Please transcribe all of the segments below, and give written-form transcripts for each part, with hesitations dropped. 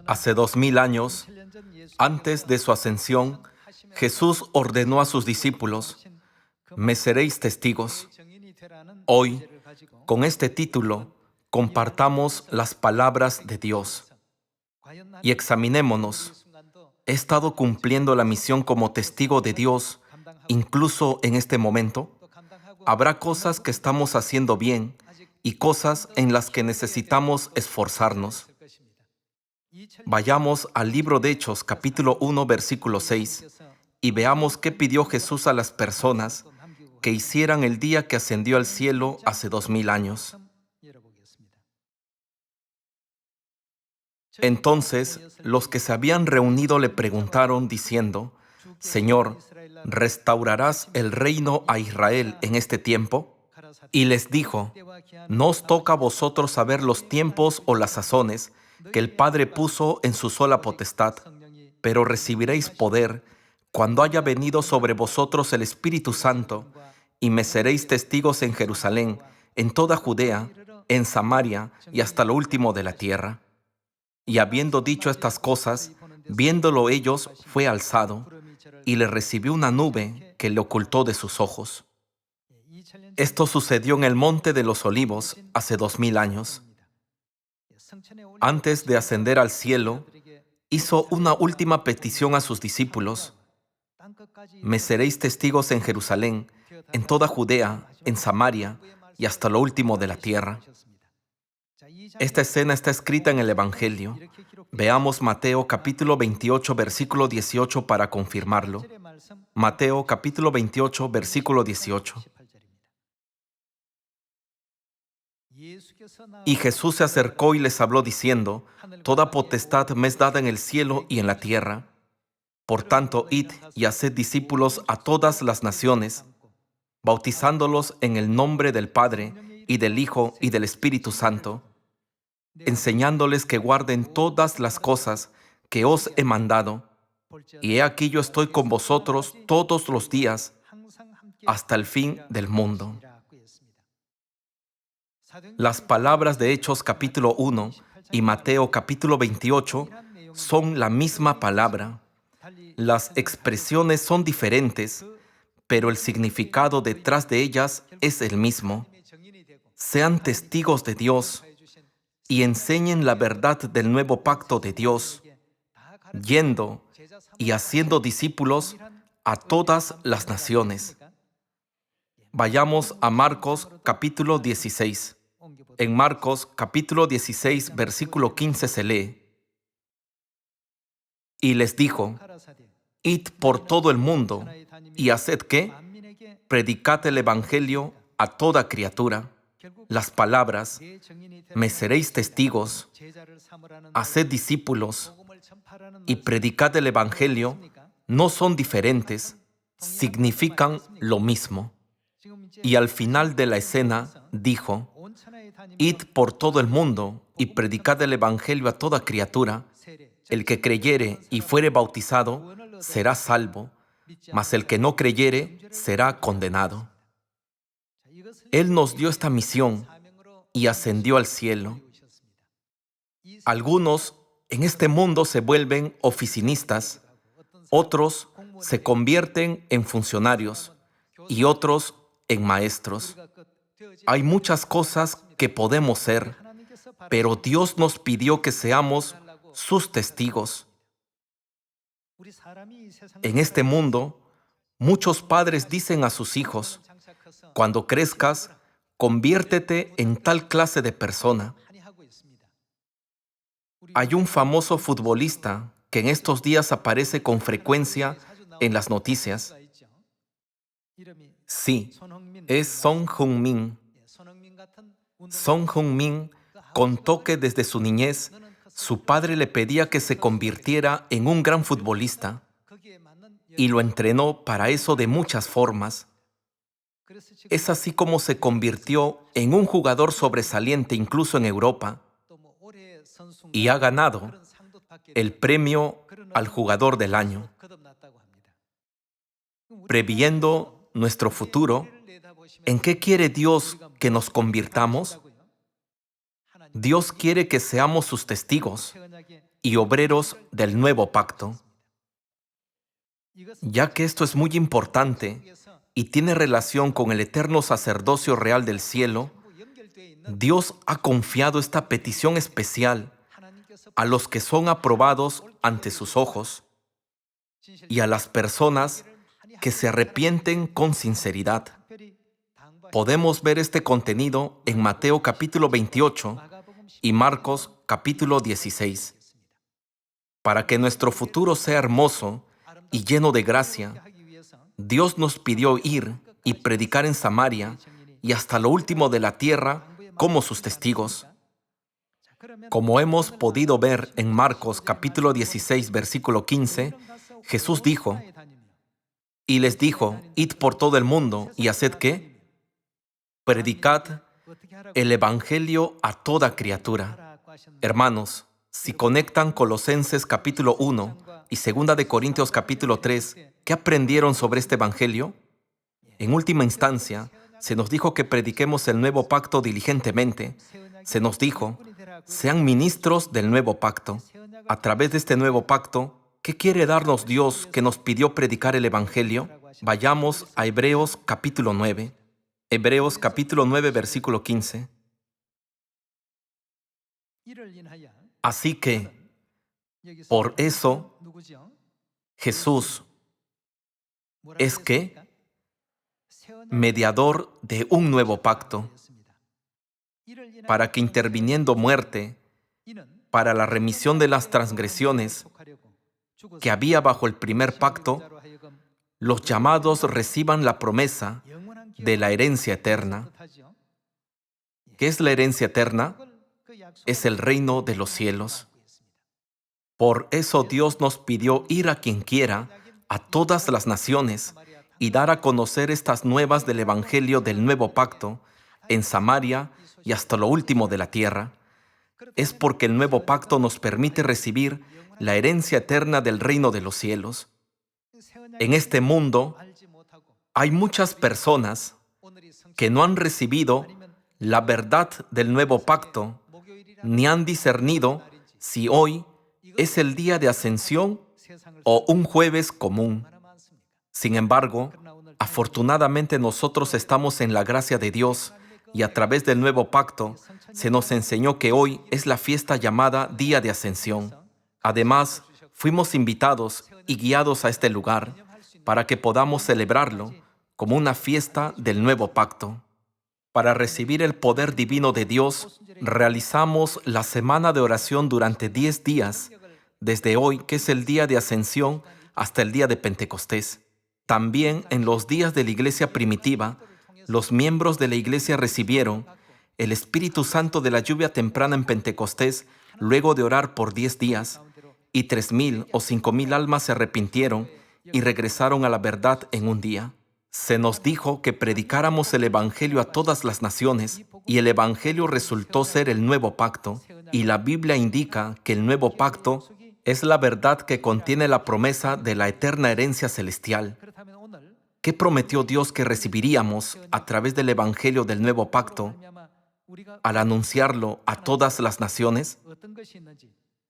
Hace 2000 años, antes de su ascensión, Jesús ordenó a sus discípulos: me seréis testigos. Hoy, con este título, compartamos las palabras de Dios y examinémonos. ¿He estado cumpliendo la misión como testigo de Dios incluso en este momento? Habrá cosas que estamos haciendo bien y cosas en las que necesitamos esforzarnos. Vayamos al libro de Hechos, capítulo 1, versículo 6, y veamos qué pidió Jesús a las personas que hicieran el día que ascendió al cielo hace 2000 años. Entonces, los que se habían reunido le preguntaron diciendo: Señor, ¿restaurarás el reino a Israel en este tiempo? Y les dijo: no os toca a vosotros saber los tiempos o las sazones que el Padre puso en su sola potestad, pero recibiréis poder cuando haya venido sobre vosotros el Espíritu Santo, y me seréis testigos en Jerusalén, en toda Judea, en Samaria y hasta lo último de la tierra. Y habiendo dicho estas cosas, viéndolo ellos, fue alzado, y le recibió una nube que le ocultó de sus ojos. Esto sucedió en el Monte de los Olivos hace 2000 años. Antes de ascender al cielo, hizo una última petición a sus discípulos: me seréis testigos en Jerusalén, en toda Judea, en Samaria y hasta lo último de la tierra. Esta escena está escrita en el Evangelio. Veamos Mateo capítulo 28, versículo 18 para confirmarlo. Mateo capítulo 28, versículo 18. Y Jesús se acercó y les habló diciendo: toda potestad me es dada en el cielo y en la tierra. Por tanto, id y haced discípulos a todas las naciones, bautizándolos en el nombre del Padre, y del Hijo, y del Espíritu Santo, enseñándoles que guarden todas las cosas que os he mandado. Y he aquí yo estoy con vosotros todos los días, hasta el fin del mundo. Las palabras de Hechos capítulo 1 y Mateo capítulo 28 son la misma palabra. Las expresiones son diferentes, pero el significado detrás de ellas es el mismo. Sean testigos de Dios y enseñen la verdad del nuevo pacto de Dios, yendo y haciendo discípulos a todas las naciones. Vayamos a Marcos capítulo 16. En Marcos capítulo 16, versículo 15 se lee: y les dijo: id por todo el mundo, y haced ¿qué? Predicad el Evangelio a toda criatura. Las palabras me seréis testigos, haced discípulos y predicad el Evangelio no son diferentes, significan lo mismo. Y al final de la escena dijo: id por todo el mundo y predicad el Evangelio a toda criatura. El que creyere y fuere bautizado será salvo, mas el que no creyere será condenado. Él nos dio esta misión y ascendió al cielo. Algunos en este mundo se vuelven oficinistas, otros se convierten en funcionarios y otros en maestros. Hay muchas cosas que podemos ser, pero Dios nos pidió que seamos sus testigos. En este mundo, muchos padres dicen a sus hijos: cuando crezcas, conviértete en tal clase de persona. Hay un famoso futbolista que en estos días aparece con frecuencia en las noticias. Sí, es Son Heung-min. Son Heung-min contó que desde su niñez, su padre le pedía que se convirtiera en un gran futbolista y lo entrenó para eso de muchas formas. Es así como se convirtió en un jugador sobresaliente incluso en Europa, y ha ganado el premio al jugador del año. Previendo nuestro futuro, ¿en qué quiere Dios que nos convirtamos? Dios quiere que seamos sus testigos y obreros del nuevo pacto. Ya que esto es muy importante y tiene relación con el eterno sacerdocio real del cielo, Dios ha confiado esta petición especial a los que son aprobados ante sus ojos y a las personas que se arrepienten con sinceridad. Podemos ver este contenido en Mateo capítulo 28 y Marcos capítulo 16. Para que nuestro futuro sea hermoso y lleno de gracia, Dios nos pidió ir y predicar en Samaria y hasta lo último de la tierra como sus testigos. Como hemos podido ver en Marcos capítulo 16, versículo 15, Jesús dijo, y les dijo, id por todo el mundo y haced ¿qué? Predicad el Evangelio a toda criatura. Hermanos, si conectan Colosenses capítulo 1 y 2 de Corintios capítulo 3, ¿qué aprendieron sobre este Evangelio? En última instancia, se nos dijo que prediquemos el nuevo pacto diligentemente. Se nos dijo, sean ministros del nuevo pacto. A través de este nuevo pacto, ¿qué quiere darnos Dios que nos pidió predicar el Evangelio? Vayamos a Hebreos capítulo 9. Hebreos capítulo 9, versículo 15. Así que, por eso, Jesús es que mediador de un nuevo pacto, para que interviniendo muerte, para la remisión de las transgresiones que había bajo el primer pacto, los llamados reciban la promesa de la herencia eterna. ¿Qué es la herencia eterna? Es el reino de los cielos. Por eso Dios nos pidió ir a quien quiera, a todas las naciones, y dar a conocer estas nuevas del Evangelio del nuevo pacto en Samaria y hasta lo último de la tierra. Es porque el nuevo pacto nos permite recibir la herencia eterna del reino de los cielos. En este mundo hay muchas personas que no han recibido la verdad del nuevo pacto, ni han discernido si hoy es el día de ascensión o un jueves común. Sin embargo, afortunadamente nosotros estamos en la gracia de Dios y a través del nuevo pacto se nos enseñó que hoy es la fiesta llamada Día de Ascensión. Además, fuimos invitados y guiados a este lugar para que podamos celebrarlo como una fiesta del nuevo pacto. Para recibir el poder divino de Dios, realizamos la semana de oración durante 10 días, desde hoy, que es el día de Ascensión, hasta el día de Pentecostés. También en los días de la iglesia primitiva, los miembros de la iglesia recibieron el Espíritu Santo de la lluvia temprana en Pentecostés, luego de orar por 10 días, y 3,000 o 5,000 almas se arrepintieron y regresaron a la verdad en un día. Se nos dijo que predicáramos el Evangelio a todas las naciones, y el Evangelio resultó ser el nuevo pacto, y la Biblia indica que el nuevo pacto es la verdad que contiene la promesa de la eterna herencia celestial. ¿Qué prometió Dios que recibiríamos a través del Evangelio del nuevo pacto al anunciarlo a todas las naciones?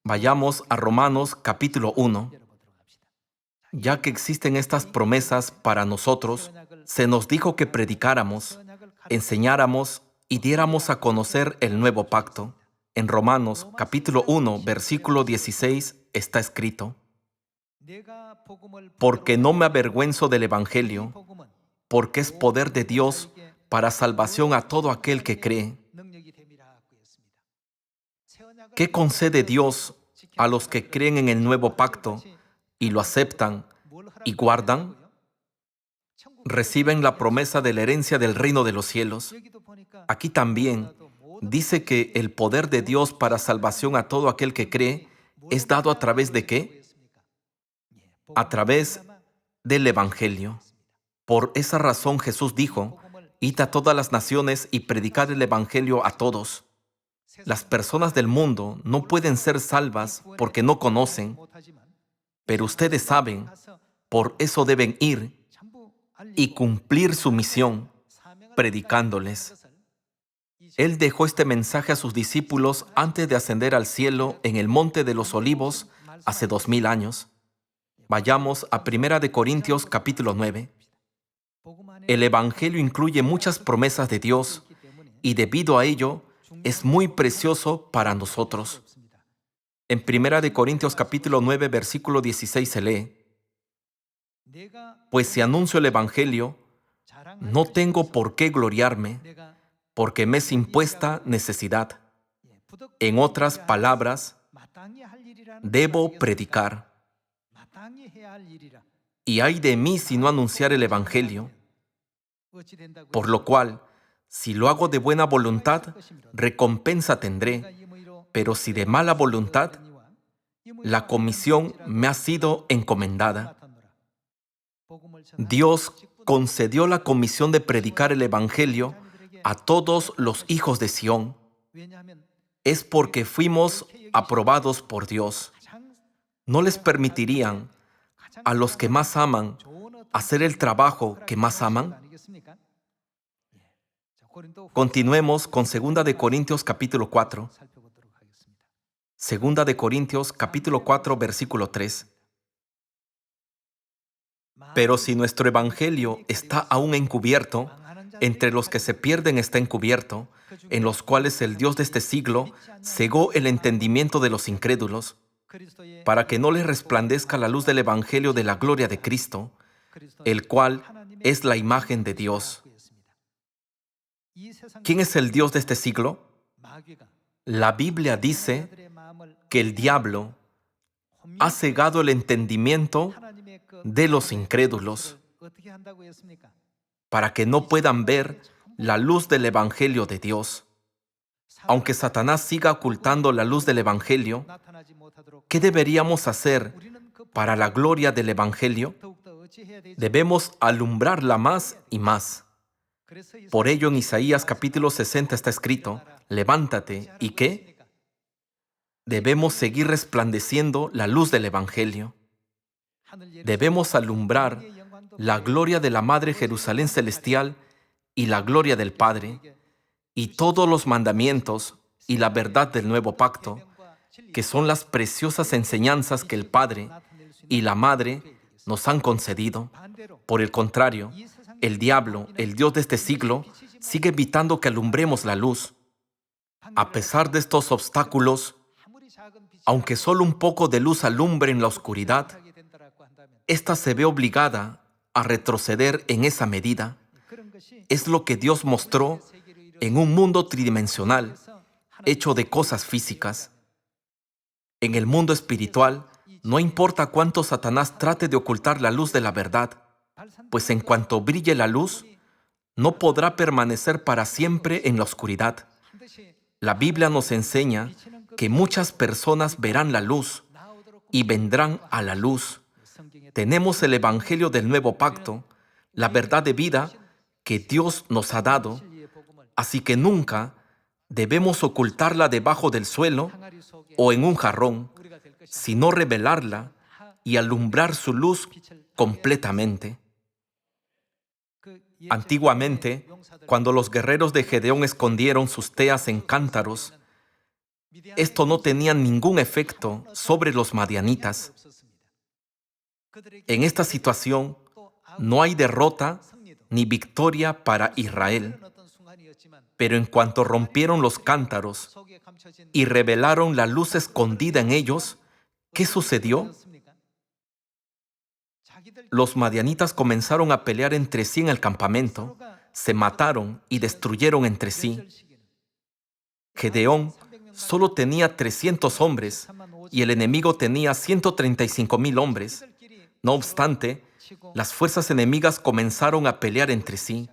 Vayamos a Romanos capítulo 1. Ya que existen estas promesas para nosotros, se nos dijo que predicáramos, enseñáramos y diéramos a conocer el nuevo pacto. En Romanos capítulo 1, versículo 16 está escrito: porque no me avergüenzo del Evangelio, porque es poder de Dios para salvación a todo aquel que cree. ¿Qué concede Dios a los que creen en el nuevo pacto y lo aceptan y guardan? Reciben la promesa de la herencia del reino de los cielos. Aquí también dice que el poder de Dios para salvación a todo aquel que cree es dado a través de ¿qué? A través del Evangelio. Por esa razón Jesús dijo: id a todas las naciones y predicad el Evangelio a todos. Las personas del mundo no pueden ser salvas porque no conocen, pero ustedes saben, por eso deben ir y cumplir su misión, predicándoles. Él dejó este mensaje a sus discípulos antes de ascender al cielo en el Monte de los Olivos hace 2000 años. Vayamos a 1 Corintios capítulo 9. El Evangelio incluye muchas promesas de Dios y debido a ello es muy precioso para nosotros. En 1 capítulo 9, versículo 16 se lee: Pues si anuncio el Evangelio, no tengo por qué gloriarme, porque me es impuesta necesidad. En otras palabras, debo predicar. Y ay de mí si no anunciar el Evangelio, por lo cual, si lo hago de buena voluntad, recompensa tendré, pero si de mala voluntad, la comisión me ha sido encomendada. Dios concedió la comisión de predicar el Evangelio a todos los hijos de Sión. Es porque fuimos aprobados por Dios. No les permitirían a los que más aman hacer el trabajo que más aman. Continuemos con 2 Corintios capítulo 4. 2 Corintios capítulo 4, versículo 3. Pero si nuestro evangelio está aún encubierto, entre los que se pierden está encubierto, en los cuales el Dios de este siglo cegó el entendimiento de los incrédulos, para que no les resplandezca la luz del evangelio de la gloria de Cristo, el cual es la imagen de Dios. ¿Quién es el Dios de este siglo? La Biblia dice que el diablo ha cegado el entendimiento de los incrédulos para que no puedan ver la luz del Evangelio de Dios. Aunque Satanás siga ocultando la luz del Evangelio, ¿qué deberíamos hacer para la gloria del Evangelio? Debemos alumbrarla más y más. Por ello en Isaías capítulo 60 está escrito: levántate, ¿y qué? Debemos seguir resplandeciendo la luz del Evangelio. Debemos alumbrar la gloria de la Madre Jerusalén celestial y la gloria del Padre, y todos los mandamientos y la verdad del nuevo pacto, que son las preciosas enseñanzas que el Padre y la Madre nos han concedido. Por el contrario, el diablo, el Dios de este siglo, sigue evitando que alumbremos la luz. A pesar de estos obstáculos, aunque solo un poco de luz alumbre en la oscuridad, ésta se ve obligada a retroceder en esa medida. Es lo que Dios mostró en un mundo tridimensional, hecho de cosas físicas. En el mundo espiritual, no importa cuánto Satanás trate de ocultar la luz de la verdad, pues en cuanto brille la luz, no podrá permanecer para siempre en la oscuridad. La Biblia nos enseña que muchas personas verán la luz y vendrán a la luz. Tenemos el Evangelio del Nuevo Pacto, la verdad de vida que Dios nos ha dado, así que nunca debemos ocultarla debajo del suelo o en un jarrón, sino revelarla y alumbrar su luz completamente. Antiguamente, cuando los guerreros de Gedeón escondieron sus teas en cántaros, esto no tenía ningún efecto sobre los madianitas. En esta situación, no hay derrota ni victoria para Israel. Pero en cuanto rompieron los cántaros y revelaron la luz escondida en ellos, ¿qué sucedió? Los madianitas comenzaron a pelear entre sí en el campamento, se mataron y destruyeron entre sí. Gedeón solo tenía 300 hombres y el enemigo tenía 135,000 hombres. No obstante, las fuerzas enemigas comenzaron a pelear entre sí.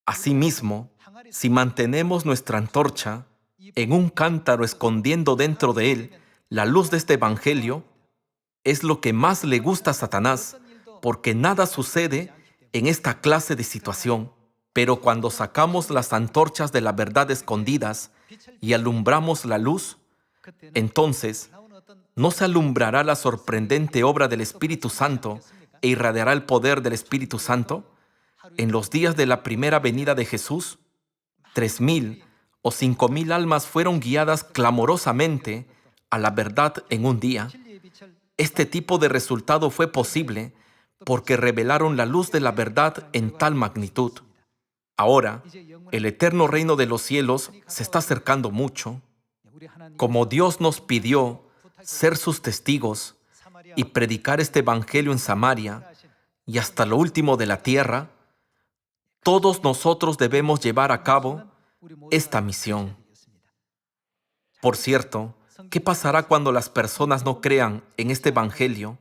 Asimismo, si mantenemos nuestra antorcha en un cántaro escondiendo dentro de él la luz de este evangelio, es lo que más le gusta a Satanás, porque nada sucede en esta clase de situación. Pero cuando sacamos las antorchas de la verdad escondidas y alumbramos la luz, entonces no se alumbrará la sorprendente obra del Espíritu Santo e irradiará el poder del Espíritu Santo. En los días de la primera venida de Jesús, 3,000 o 5,000 almas fueron guiadas clamorosamente a la verdad en un día. Este tipo de resultado fue posible porque revelaron la luz de la verdad en tal magnitud. Ahora, el eterno reino de los cielos se está acercando mucho. Como Dios nos pidió ser sus testigos y predicar este evangelio en Samaria y hasta lo último de la tierra, todos nosotros debemos llevar a cabo esta misión. Por cierto, ¿qué pasará cuando las personas no crean en este evangelio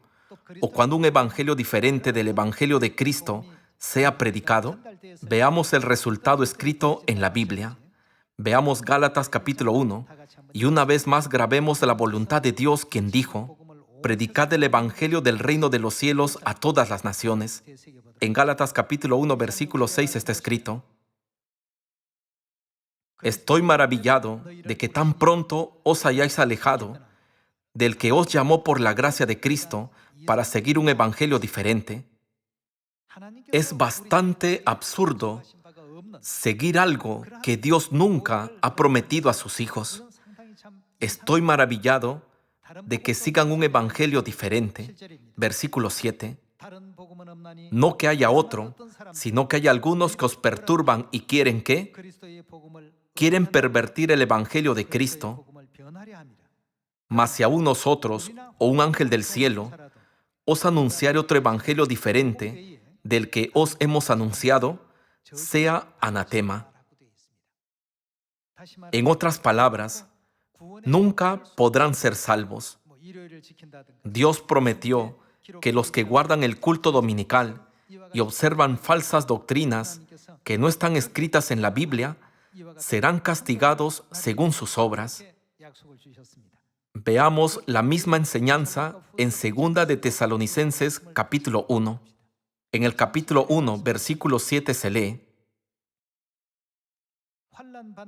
o cuando un evangelio diferente del evangelio de Cristo sea predicado? Veamos el resultado escrito en la Biblia. Veamos Gálatas capítulo 1 y una vez más grabemos la voluntad de Dios, quien dijo: predicad el evangelio del reino de los cielos a todas las naciones. En Gálatas capítulo 1 versículo 6 está escrito: estoy maravillado de que tan pronto os hayáis alejado del que os llamó por la gracia de Cristo para seguir un evangelio diferente. Es bastante absurdo seguir algo que Dios nunca ha prometido a sus hijos. Estoy maravillado de que sigan un evangelio diferente. Versículo 7. No que haya otro, sino que hay algunos que os perturban y quieren ¿qué? Quieren pervertir el evangelio de Cristo. Mas si aún nosotros, o un ángel del cielo, os anunciare otro evangelio diferente del que os hemos anunciado, sea anatema. En otras palabras, nunca podrán ser salvos. Dios prometió que los que guardan el culto dominical y observan falsas doctrinas que no están escritas en la Biblia serán castigados según sus obras. Veamos la misma enseñanza en 2 de Tesalonicenses capítulo 1. En el capítulo 1, versículo 7 se lee: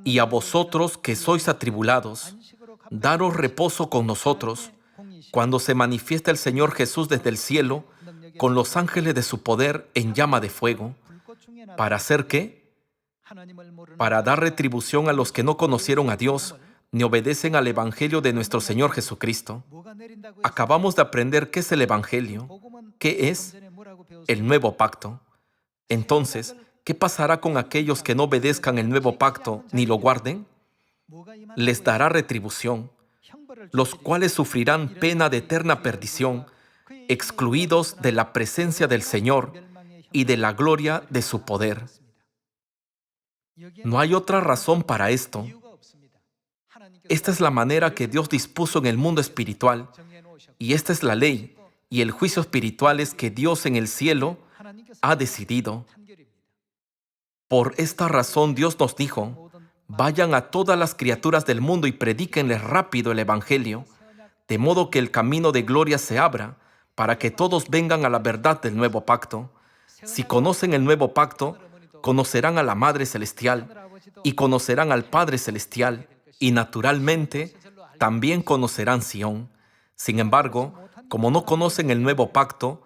y a vosotros que sois atribulados, daros reposo con nosotros, cuando se manifiesta el Señor Jesús desde el cielo, con los ángeles de su poder en llama de fuego. ¿Para hacer qué? Para dar retribución a los que no conocieron a Dios ni obedecen al Evangelio de nuestro Señor Jesucristo. Acabamos de aprender qué es el Evangelio, qué es el nuevo pacto. Entonces, ¿qué pasará con aquellos que no obedezcan el nuevo pacto ni lo guarden? Les dará retribución, los cuales sufrirán pena de eterna perdición, excluidos de la presencia del Señor y de la gloria de su poder. No hay otra razón para esto. Esta es la manera que Dios dispuso en el mundo espiritual, y esta es la ley y el juicio espirituales que Dios en el cielo ha decidido. Por esta razón Dios nos dijo: vayan a todas las criaturas del mundo y predíquenles rápido el Evangelio, de modo que el camino de gloria se abra, para que todos vengan a la verdad del nuevo pacto. Si conocen el nuevo pacto, conocerán a la Madre Celestial y conocerán al Padre Celestial, y naturalmente también conocerán Sión. Sin embargo, como no conocen el nuevo pacto,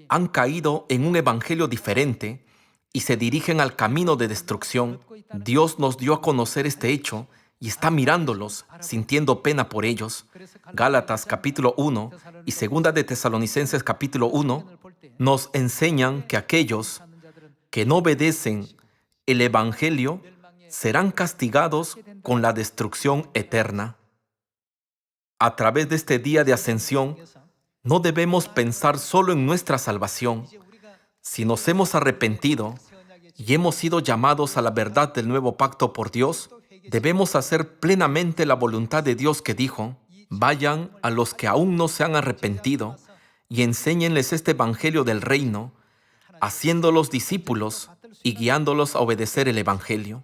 han caído en un evangelio diferente y se dirigen al camino de destrucción. Dios nos dio a conocer este hecho y está mirándolos, sintiendo pena por ellos. Gálatas capítulo 1 y 2 de Tesalonicenses capítulo 1 nos enseñan que aquellos que no obedecen el evangelio serán castigados con la destrucción eterna. A través de este día de ascensión, no debemos pensar solo en nuestra salvación. Si nos hemos arrepentido y hemos sido llamados a la verdad del nuevo pacto por Dios, debemos hacer plenamente la voluntad de Dios que dijo: vayan a los que aún no se han arrepentido y enséñenles este evangelio del reino, haciéndolos discípulos y guiándolos a obedecer el evangelio.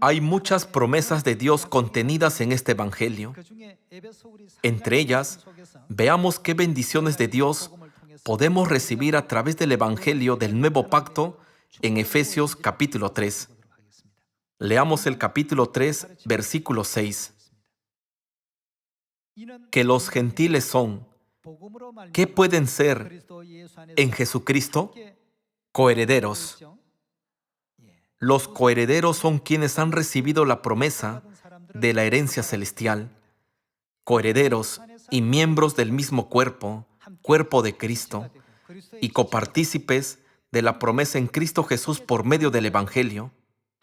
Hay muchas promesas de Dios contenidas en este evangelio. Entre ellas, veamos qué bendiciones de Dios podemos recibir a través del evangelio del nuevo pacto en Efesios capítulo 3. Leamos el capítulo 3, versículo 6. Que los gentiles son, ¿qué pueden ser en Jesucristo? Coherederos. Los coherederos son quienes han recibido la promesa de la herencia celestial, coherederos y miembros del mismo cuerpo, cuerpo de Cristo, y copartícipes de la promesa en Cristo Jesús por medio del Evangelio.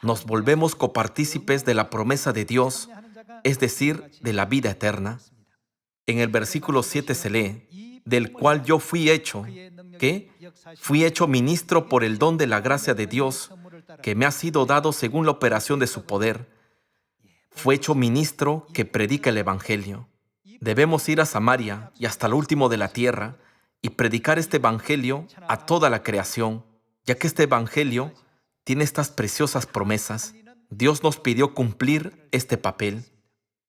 Nos volvemos copartícipes de la promesa de Dios, es decir, de la vida eterna. En el versículo 7 se lee, del cual yo fui hecho, ¿qué? Fui hecho ministro por el don de la gracia de Dios, que me ha sido dado según la operación de su poder. Fue hecho ministro que predica el Evangelio. Debemos ir a Samaria y hasta lo último de la tierra y predicar este Evangelio a toda la creación, ya que este Evangelio tiene estas preciosas promesas. Dios nos pidió cumplir este papel.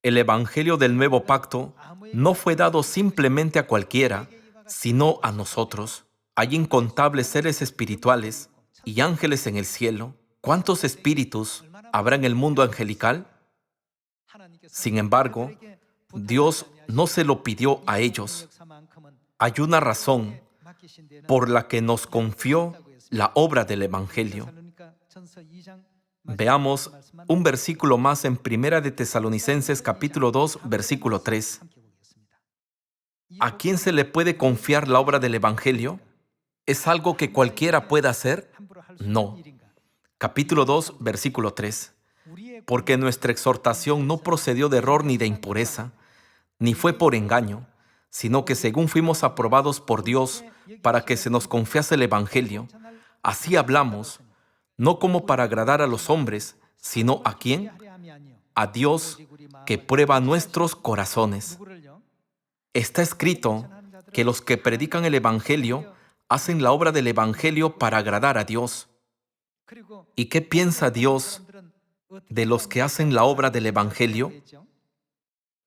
El Evangelio del Nuevo Pacto no fue dado simplemente a cualquiera, sino a nosotros. Hay incontables seres espirituales y ángeles en el cielo. ¿Cuántos espíritus habrá en el mundo angelical? Sin embargo, Dios no se lo pidió a ellos. Hay una razón por la que nos confió la obra del Evangelio. Veamos un versículo más en Primera de Tesalonicenses capítulo 2, versículo 3. ¿A quién se le puede confiar la obra del Evangelio? ¿Es algo que cualquiera pueda hacer? No. Capítulo 2, versículo 3. Porque nuestra exhortación no procedió de error ni de impureza, ni fue por engaño, sino que según fuimos aprobados por Dios para que se nos confiase el Evangelio, así hablamos, no como para agradar a los hombres, sino ¿a quién? A Dios, que prueba nuestros corazones. Está escrito que los que predican el Evangelio hacen la obra del Evangelio para agradar a Dios. ¿Y qué piensa Dios de los que hacen la obra del Evangelio?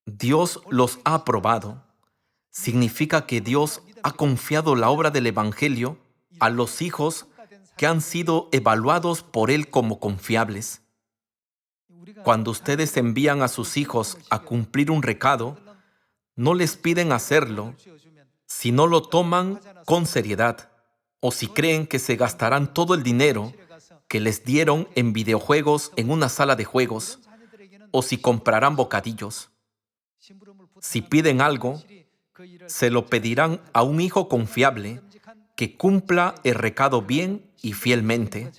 Dios los ha aprobado. Significa que Dios ha confiado la obra del Evangelio a los hijos que han sido evaluados por Él como confiables. Cuando ustedes envían a sus hijos a cumplir un recado, no les piden hacerlo si no lo toman con seriedad o si creen que se gastarán todo el dinero que les dieron en videojuegos en una sala de juegos o si comprarán bocadillos. Si piden algo, se lo pedirán a un hijo confiable que cumpla el recado bien y fielmente.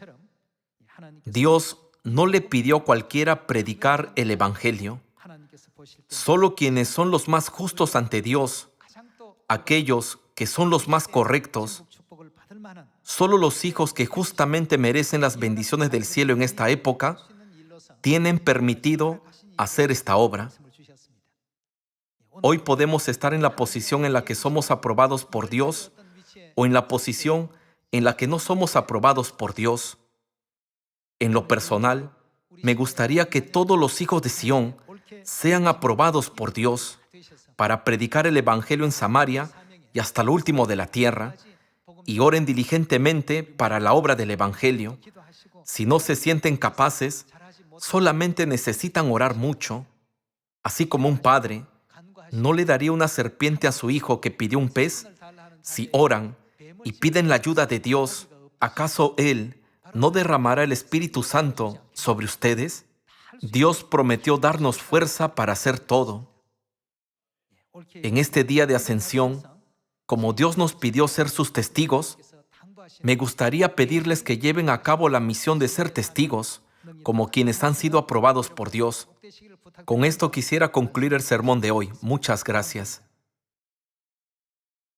Dios no le pidió a cualquiera predicar el Evangelio. Solo quienes son los más justos ante Dios, aquellos que son los más correctos, solo los hijos que justamente merecen las bendiciones del cielo en esta época, tienen permitido hacer esta obra. Hoy podemos estar en la posición en la que somos aprobados por Dios o en la posición en la que no somos aprobados por Dios. En lo personal, me gustaría que todos los hijos de Sión sean aprobados por Dios para predicar el Evangelio en Samaria y hasta lo último de la tierra, y oren diligentemente para la obra del Evangelio. Si no se sienten capaces, solamente necesitan orar mucho. Así como un padre no le daría una serpiente a su hijo que pidió un pez, si oran y piden la ayuda de Dios, ¿acaso Él no derramará el Espíritu Santo sobre ustedes? Dios prometió darnos fuerza para hacer todo. En este día de ascensión, como Dios nos pidió ser sus testigos, me gustaría pedirles que lleven a cabo la misión de ser testigos, como quienes han sido aprobados por Dios. Con esto quisiera concluir el sermón de hoy. Muchas gracias.